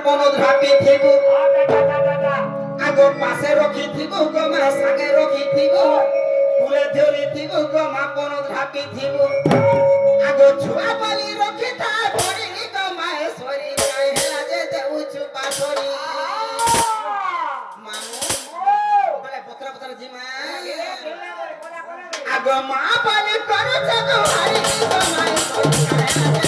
মনত ভাবি থিব আগো পাশে রখি থিব গো মা সাগে রখি থিব ফুলে ধরি থিব গো মা মনত ভাবি থিব আগো ছুয়া বলি রখি থা ধরি গো মাহেশ্বরী কাই হেলা যে দেউছু পাথরি মামু বলে পত্র পত্র জিমা আগো মা বলি করু জগো হারি গো মাহেশ্বরী কাই হেলা যে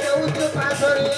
দেউছু পাথরি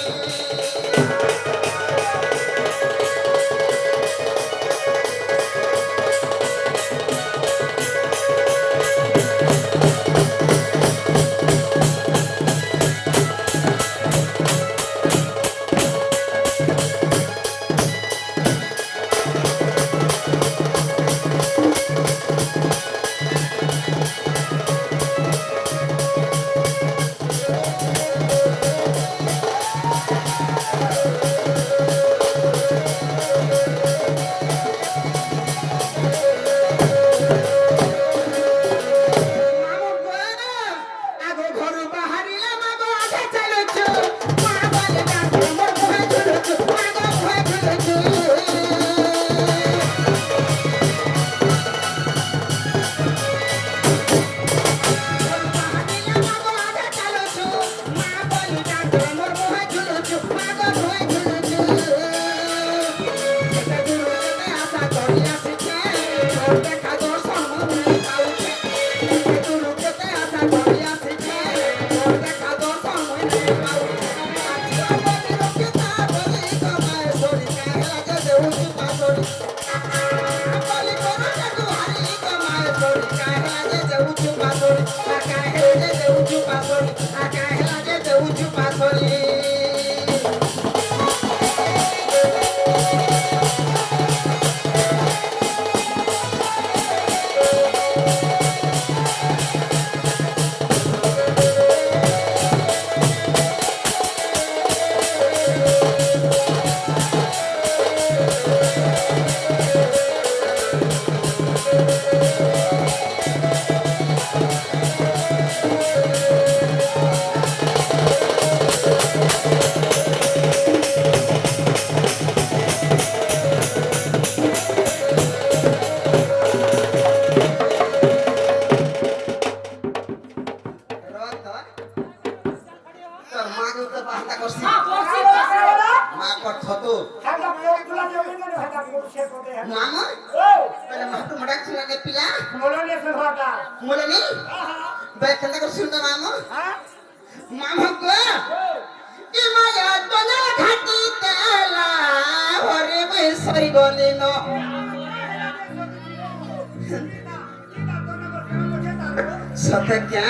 सत्या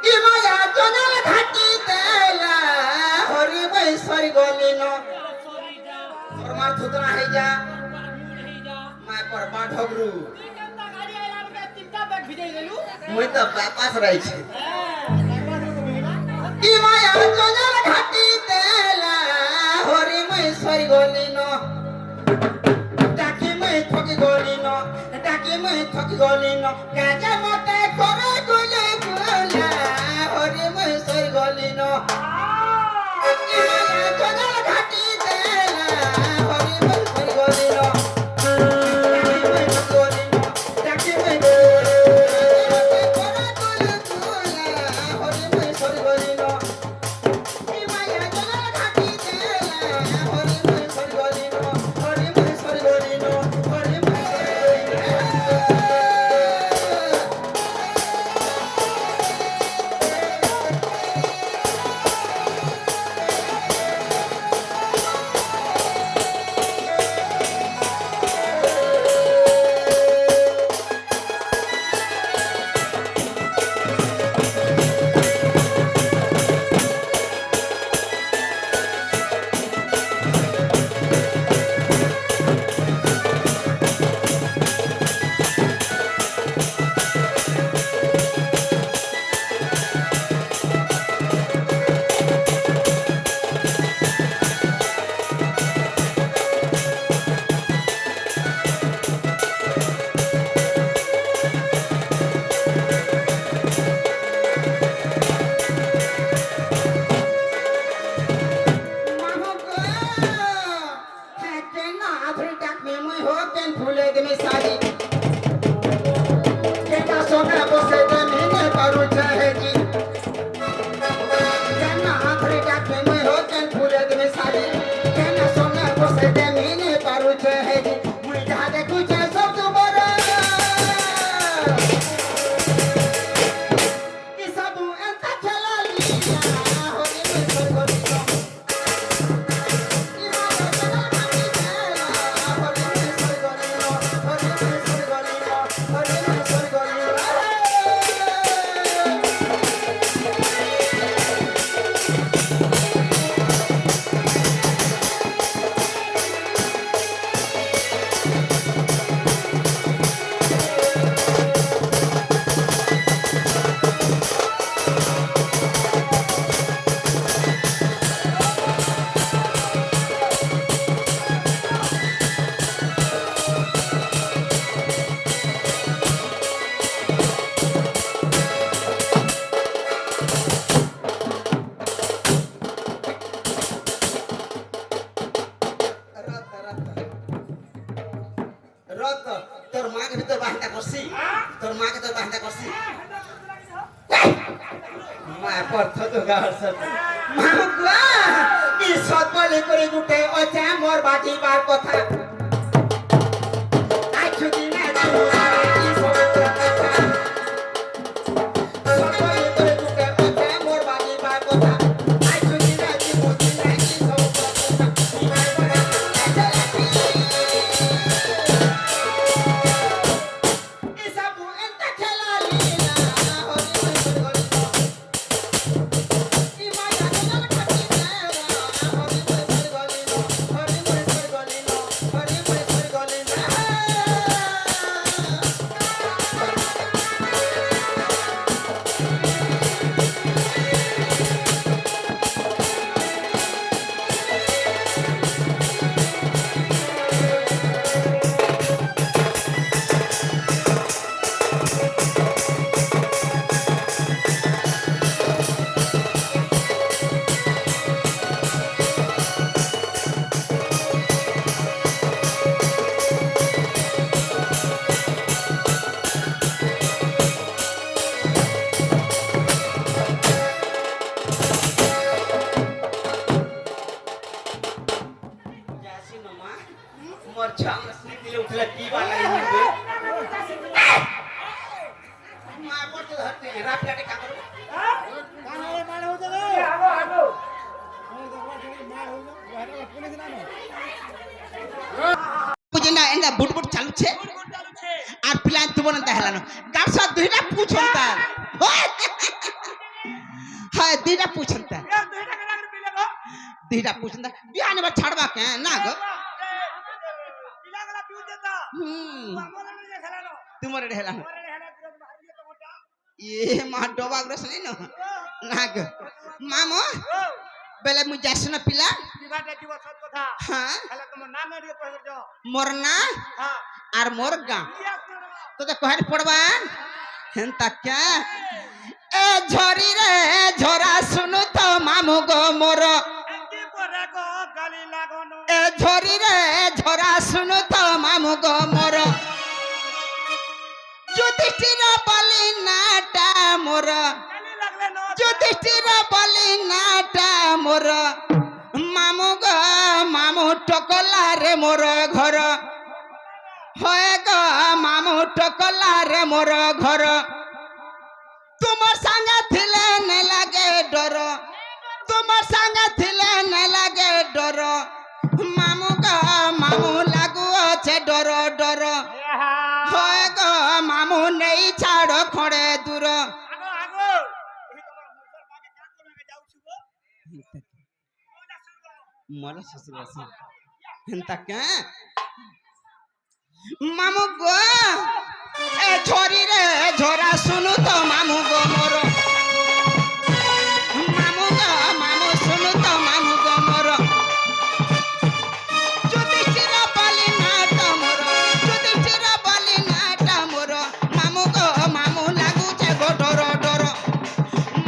इमाया जनल घाटी देला हरि बैसरी गलिन परमार थुतना है जा मैं परमा ढगरू মই তো বাপাস রইছি ইমায়া जनल घाटी देला हरि बैसरी गलिन डाकी मैं थकी गलिन काजा मते करे गले गुला हरि बैसरी गलिन इमाया जनल घाटी देला हरि बैसरी गलिन পর্থ তো গাওয়ার সাথে মামুয়া ই সতবলে করে গুটে ওচা মোর বাকি বার কথা আই ছুটি না যাবো ই সতবলে কথা সতবলে করে গুটে ওচা মোর বাকি বার কথা আই ছুটি না যাবো না ই সতবলে কথা मोर छाम से दिले उठला की बात आई मुझे मां पर तो हटते रात काटे का करो काना ये माने हो जाए आगो आगो मुझे ना एंदा बुट बुट चालू छे আর প্ল্যান তো বনতা হেলানো গার সাথে দুইটা পুছন্তা হ্যাঁ দুইটা পুছন্তা দুইটা পুছন্তা বিয়ানে বা ছাড়বা কে না গো তোমার হেলানো ये मा डोबा ग्रस नहीं न नाग मामो बेले मु जासना पिला दिबाटा दिब सत कथा हां हला तुम नाम रे कह जो मोर ना हां आर मोर गा तो कहर पड़बा हेंता क्या ए झरी रे झरा सुनु तो मामू गो मोर एंती परे गो गाली लागनो ए झरी रे झरा सुनु तो मामू गो मोर जुधिष्ठिर बलि नाटा मोर जुधिष्ठिर बलि नाटा मोर मामू ग मामू टकला रे मोर घर होए ग मामू टकला रे मोर घर तुम संग थिले न लागे डर तुम संग थिले न लागे डर मामू ग मामू लागू छे डर डर होए ग मामू नहीं छाड़ खड़े दूर आगो आगो एही तमर मुसर पाके का करने जाउ छुबो मोला ससुर आसी हेंता के मामू गो ए छोरी रे झोरा सुनु तो मामू गो मोर मामू गो मामू सुनु तो मामू गो मोर जुधिष्ठिर बलि नाट मोर जुधिष्ठिर बलि नाट मोर मामू गो मामू लागू छे गो डर डर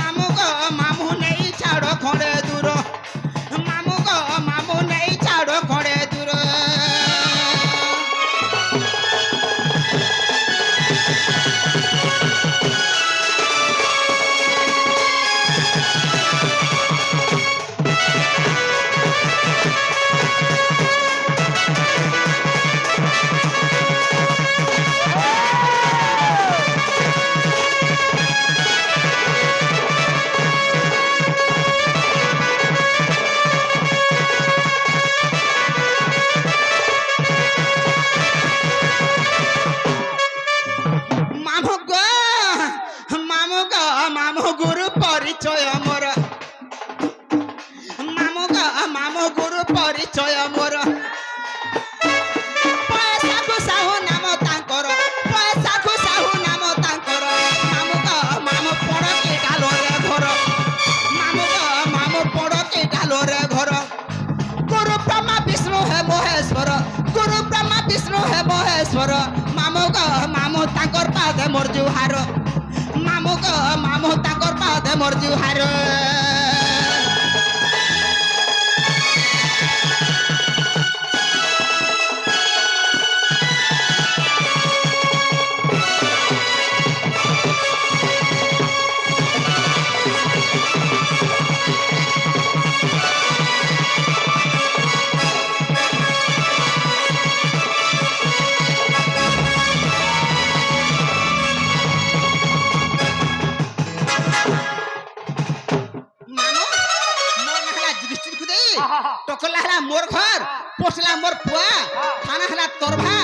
मामू गो मामू नहीं छाड़ खड़े दूर मामू गो मामू नहीं छाड़ खड़े दूर मामू गुरु परिचय मोर मामू ग मामू गुरु परिचय मोर पैसा को साहू नाम तांकर पैसा को साहू नाम तांकर मामू ग मामू पड़ के डालो रे घर मामू ग मामू पड़ के डालो रे घर गुरु ब्रह्मा विष्णु है महेश्वर गुरु ब्रह्मा विष्णु है महेश्वर मामू ग मामू तांकर पादे मोर जुहार मामू ग मामू तांकर पादे मोर जुहार टकला हला मोर घर पोस्टला मोर पुआ थाना हला तोरभा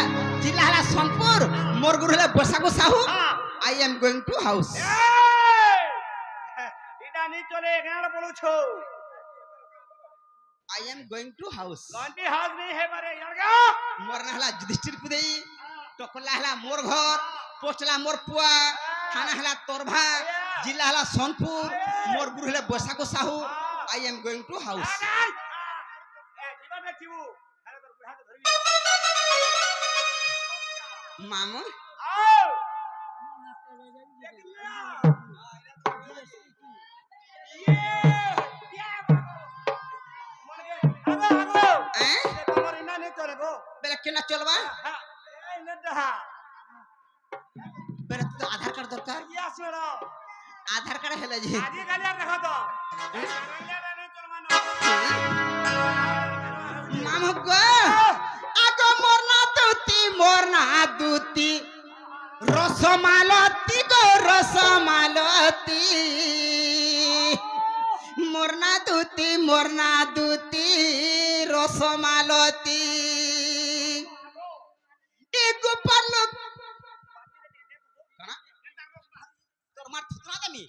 जिला हला सोनपुर मोर गुरु हला बसाको Sahu I am going to house এটা নি চলে এখানে বলছো I am going to house লন্ডি হাউস নেই হে পারে ইয়ারগা मोर ना हला युधिष्ठिर पुदेई टकला हला मोर घर पोस्टला मोर पुआ थाना हला तोरभा जिला हला सोनपुर मोर गुरु हला बसाको Sahu I am going to house এ জীবনে চিবু আরে তোর বুড়াকে ধরবি मामू আও हैं তোমার ইনা নেই চলে গো बेला केना चलबा হ্যাঁ এই নেডা बेला तो आधार कार्ड दरकार ইয়া শুনো आधार कार्ड हेले जी আজি কালি আর দেখো তো ইনা নেই চলবা না मामू गो आगो मोरना दूती रसमालती गो रसमालती मोरना दूती रसमालती एक पल्लू कना तोर मार थुतरा देमी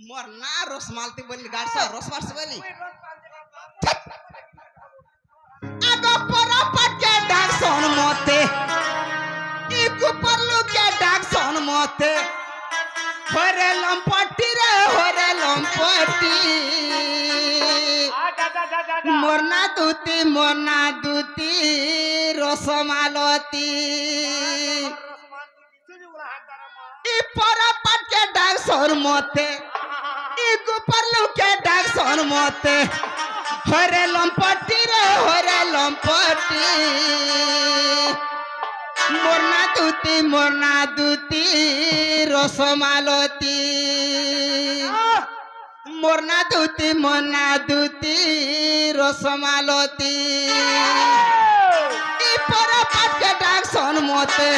मोरना रसमालती बोली गाड़सा रसमालती बोली आगो परा पटके डाक सोन मोते इकु परलु के डाक सोन मोते होरे लंपटी रे होरे लंपटी मोरना दूती रसमालती इ परा पटके डाक सोन मोते इकु परलु के डाक सोन मोते होरे लंपटी रे होरे लंपटी मोरना दूती रसमालती मोरना दूती रसमालती इ परा पाट के डाक सोन मोते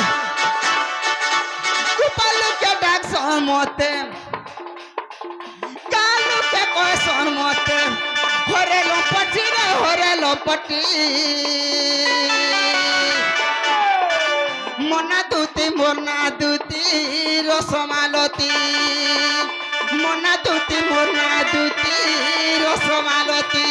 कुपालू के डाक सोन मोते कालू के कोई सोन मोते होरे लंपटी रे होरे लंपटी मोरना दूती रसमालती मोरना दूती रसमालती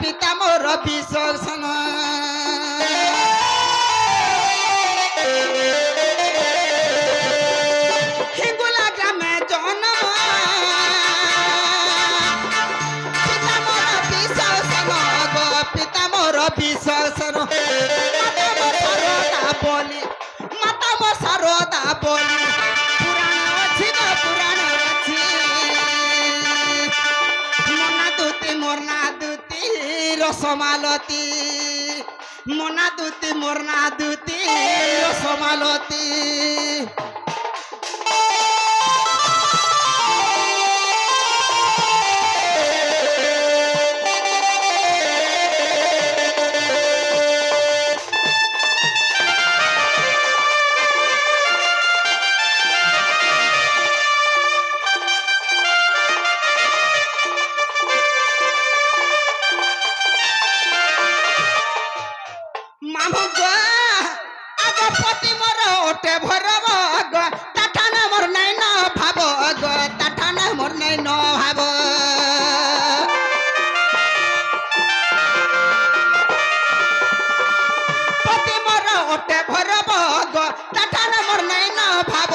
पिता मोर विशोषण हिंगुला ग्रामे जन्म पिता मोर विशोषण गो पिता मोर विशोषण माता मोर सरोदा बोली पुराण अच्छी गो पुराण अच्छी मोरना दूती रसमालती मोरना दूती रसमालती ओटे भरब ताठाना मोर नहीं न भाब ताठाना मोर नहीं न भाब पति मोर ओटे भरब ताठाना मोर नहीं न भाब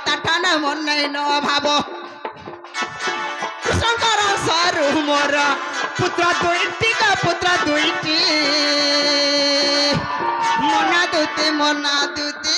ताठाना मोर नहीं न भाब शंकर सारू मोर पुत्र दुईटी मोरना दूती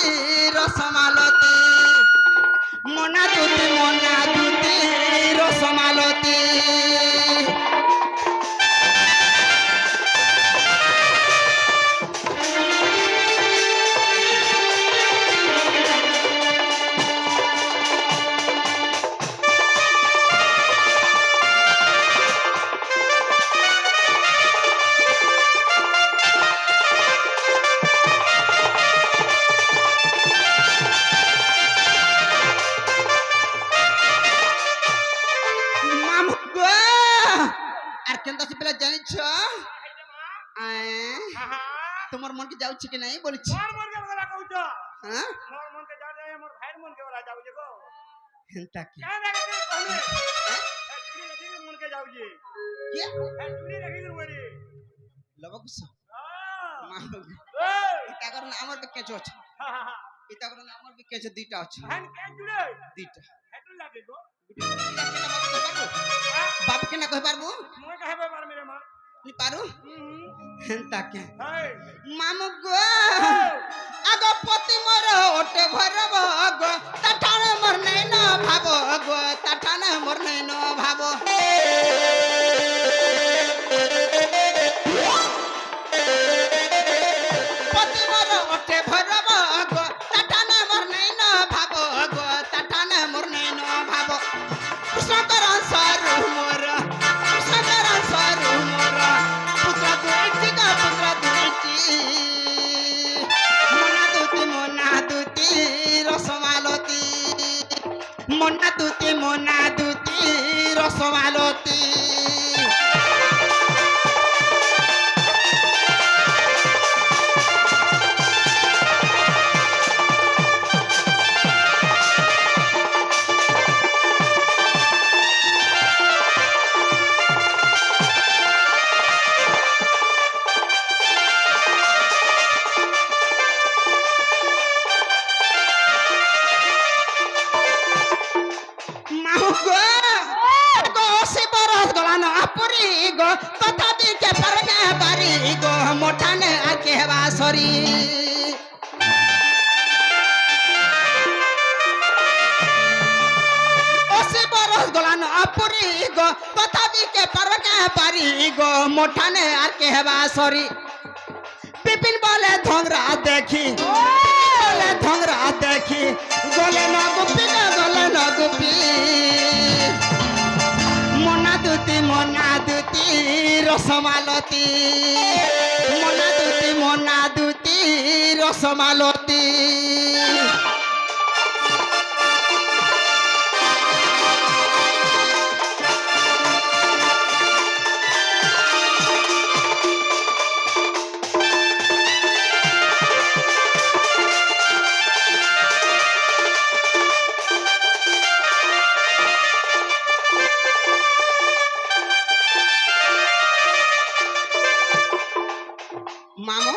হাইরে মা আয়, আহা তোমার মনকে যাচ্ছে কি নাই বলছি মোর মনকে বলা কইছ হ্যাঁ মোর মনকে যাও যায় মোর ভাইয়ের মনকে বলা যাও যে গো তাকে কেন দেখে কইনি হ্যাঁ? চুরি রেখে মনকে যাও যে কি চুরি রেখে বলি লবকুশ আ মা এই এটা কারণ আমার বিকে আছে হা হা হা এটা কারণ আমার বিকে আছে দুইটা আছে হ্যাঁ কে জুড়ে দুইটা হেটু লাগে গো বাপকে না কই পারবো মই কহবে পারমি রে মা নি পারু তাকে হাই মামু গো আগ পতি মোর ওটে ভরব গো তাঠান মোর নাই ন ভাব গো তাঠান মোর নাই ন ভাব পতি মোর ওটে ভরব গো তাঠান মোর নাই ন ভাব গো তাঠান মোর নাই ন ভাব কৃষ্ণকর সরু মোর কৃষ্ণকর সরু মোর পুত্র দুইটি গো পুত্র দুইটি মনা দুতি রসমালতি মনা দুতি রসমালতি মাহু গো গো সে বরস গলান আপরি গো তথাপি কে পারবে বারি গো মোঠানে আর কে হেবা সরি ওসে বরস গলান আপরি গো তথাপি কে পারবে বারি গো মোঠানে আর কে হেবা সরি বিপিন বলে ধংরা দেখি বলে ধংরা দেখি গলে ন গুপি গলে ন গুপি মনা দুতি রসমালতি মনা দুতি রসমালতি মামু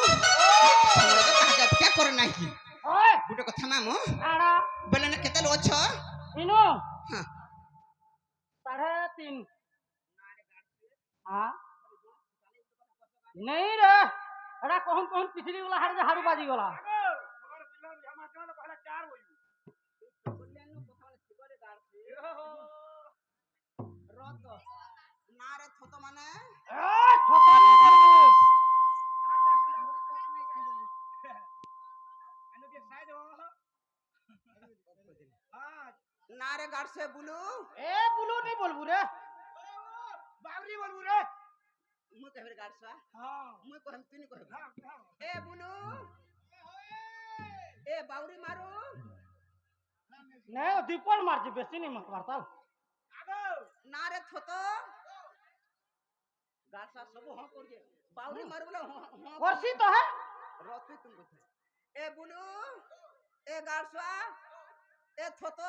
কে করে নাকি ওই গোটে কথা মামু আড়া বলে না কেতে অছ ইনো হ্যাঁ 3.5 हाँ नहीं रे अरे कौन कौन पिछली वाला हार जे हारू बाजी वाला আগো মোর বুঝলাম আমার জন্য পহলা 4 হইব রত না রে থত মানে ए छोटा नहीं मारू আনু কে সাইড হো হ্যাঁ না রে গাড়ছে বুলু ए बुलू नहीं बोलबू रे বাবরি বলবু রে মুই কহবে গাড়ছা হ্যাঁ মুই কহম তুই কহবে হ্যাঁ এ বুলু এ বাউরি মারু नहीं दीपल मार जे बेसी नहीं मार मारता আগো না রে থত গাড়ছা সব হ করছে বাউরি মারু বলে হ वर्षी तो है রতুই তুমি কথা এ বুলু এ গাড়ছা এ থত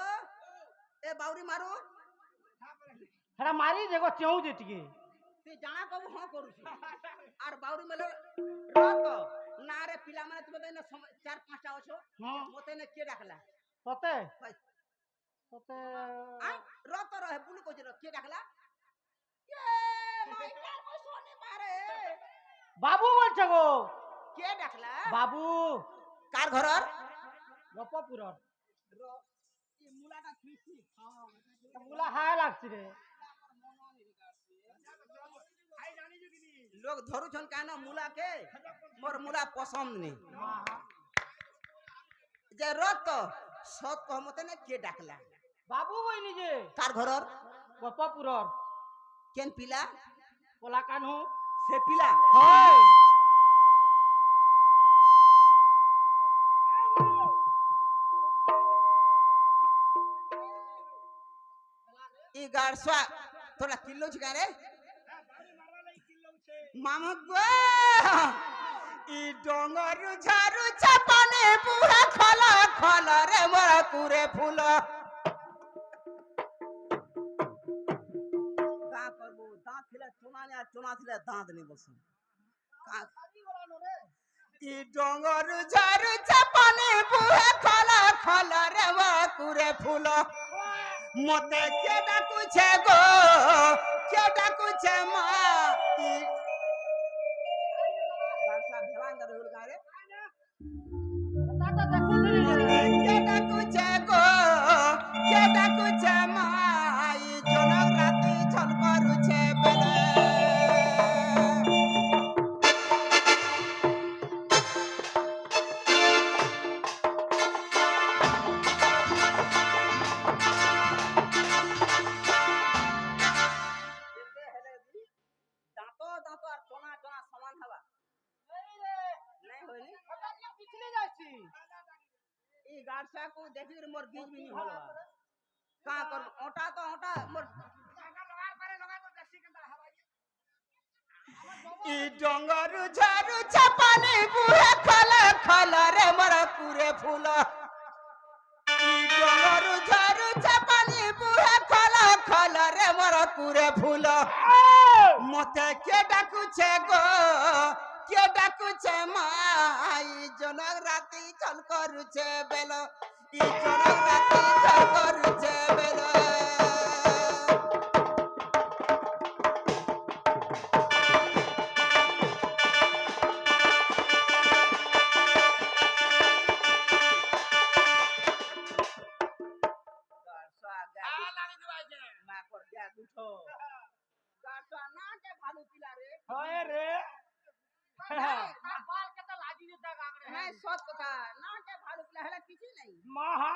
এ বাউরি মারু हेरा मारी जेगो चेऊ जेटिके তুই জানা কব হ করুছি আর বাউরি মেলে রত না রে পিলা মানে তুমি না 4-5টা আছো हां মতে না কে ডাকলা तोते ভাই तोते আই রত রহে বুলু কইছে কে ডাকলা এ মাইকার বসনে মারে बाबू बोल छगो কে ডাকলা बाबू কার ঘরর गपपुर ই মুলাটা থুইছি मुला हाय लागছি रे ভাই জানি যে কিনি লোক ধরুছন কেন মুলাকে মোর মুলা পছন্দ নেই যে রত সত কহমতে না কে ডাকলা बाबू वही निजे কার ঘরর गपपुर কেন পিলা पोला कान्हू সে পিলা हाय ই গাড়ছা তোরা কিল্লো ছিকা রে বাড়ি মারবা লাগি কিল্লো উঠে মামু গো ই ডঙ্গর ঝাড়ু চাপানে বুড়া খলা খলা রে মোরা কুরে ফুল কা করবো দাঁত ছিলে চোনা নে আর চোনা ছিলে দাঁত নে বসু ই ডঙ্গর ঝাড়ু চাপানে বুড়া খলা খলা রে মোরা কুরে ফুল মতে কে ডাকুছে গো কে ডাকুছে মা গাছা ভেলাঙ্গা রইল গারে দাদা দেখুন কে ডাকুছে গো কে ডাকুছে মা ই জনক রাতি ছল করুছে বেলে দাঁতো দাঁতো আর চোনা চোনা সমান হবা নাই হইনি পিছলে যাচ্ছি এই গাছটা কো দেখি মোর গিজ বিনি হলো কা কর ওটা তো ওটা মোর ই ডঙ্গর ঝাড়ু চাপানে বুড়া খলা খলা রে মোর কুরে ফুল ই ডঙ্গর ঝাড়ু চাপানে বুড়া খলা খলা রে মোর কুরে ফুল মতে কে ডাকুছে গো কে ডাকুছে মা ই জনক রাতি চল করুছে বেল ই জনক রাতি চল করুছে বেল হয় রে बाल के तो लाजी ने तक आगरे है সৎ কথা না কে ভালো পিলা হেলা কিছু নাই মাহা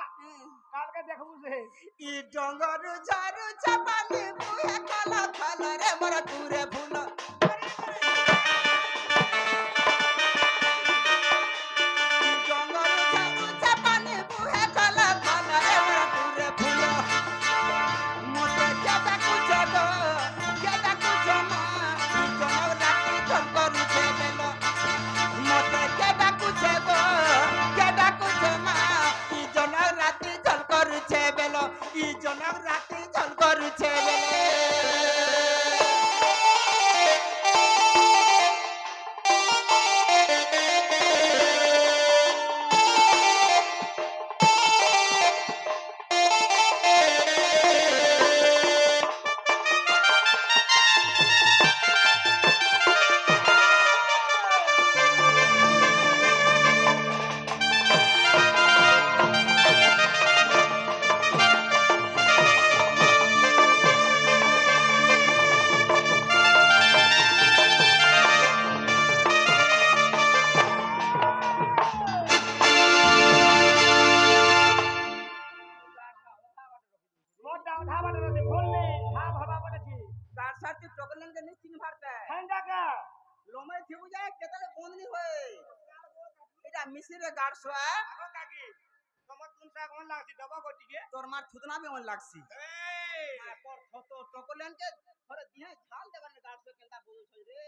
কালকে দেখবো সে ই ডঙ্গর ঝাড়ু চাপানি বুহে কালা কালা রে মোর কুরে ফুল ই ডঙ্গর ঝাড়ু চাপানি বুহে কালা কালা রে মোর কুরে ফুল মতে কে ডাকুছে গো কে ডাকুছে মা ই জনক রাতি চল করুছে বেল মতে কে ডাকুছে গো কে ডাকুছে মা ই জনক রাতি চল করুছে বেল ই জনক রাতি চল করুছে বেলে মোটা ধাবা রে বললে হাম হবা বলেছি তার সাথে টকলেন কে নিশ্চিন ভারতে ঠান্ডা কা লোমে থিবু যায় কেতলে বন্ধনি হয়ে এটা মিশিরে গাড়ছয়া আগো কাকি তোমার তুমসা কোন লাগছি দবা গটিকে তোর মার থুতনা বে মন লাগছি এই পর থতো টকলেন কে ধরে দিহে ঝাল দেবার নে গাড়ছ কেনটা বুঝছ রে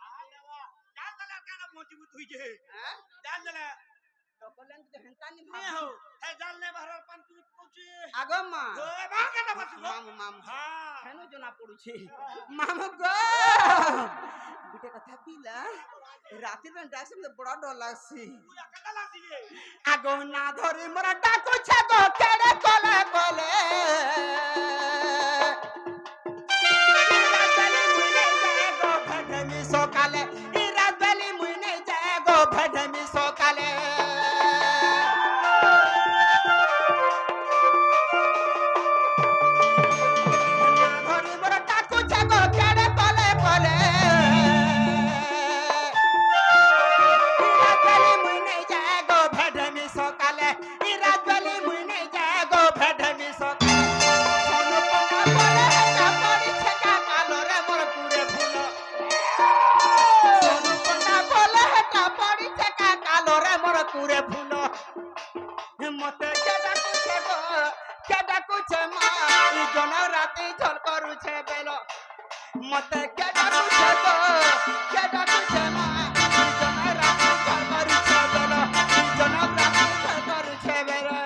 আই দেবা জান দলা কেন মজবুত হইছে হ্যাঁ জান দলা টকলেন কে হেনতা নি নে ভাব হো হে জান নে বাহার পান তুই পৌঁছে আগো মা ওই বা কেন বসু মামু মামু হ্যাঁ কেন জনা পড়ুছে মামু গো গুটে কথা পিলা রাতে বেন ডাইছে মে বড় ডর লাগছি তুই কেন লাগছি রে আগো না ধরি মোরা ডাকুছে গো কেড়ে কলে কলে সকালে ইরাত বেলি মুই নেই যায় গো ভেডমি সকালে ধরি মোরা ডাকুছে গো কেড়ে কলে কলে ইরাত বেলি মুই নেই যায় গো ভেডমি সকালে ইরাত বেলি মুই নেই যায় গো ভেডমি সকালে সোনু পনা বলে এটা পড়িছে কা কালো রে মোর পুরে ফুল সোনু পনা বলে এটা পড়িছে কা কালো রে মোর পুরে ফুল মতে কে ডাকুছে গো কে ডাকুছে মা ই জন রাতি ঝল করুছে বেল মতে কে ডাকুছে গো কে ডাকুছে মা জন রাখি করছে বেলা জন রাখি করছে বেলা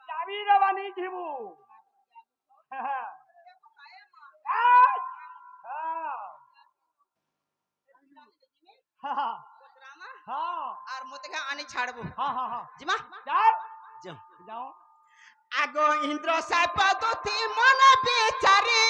যাবি দেবানি জিবু হ্যাঁ আর মতে আনি ছাড়বো হ্যাঁ জিমা যাও যাও যাও আগো ইন্দ্র সাপদতি মন বিচারি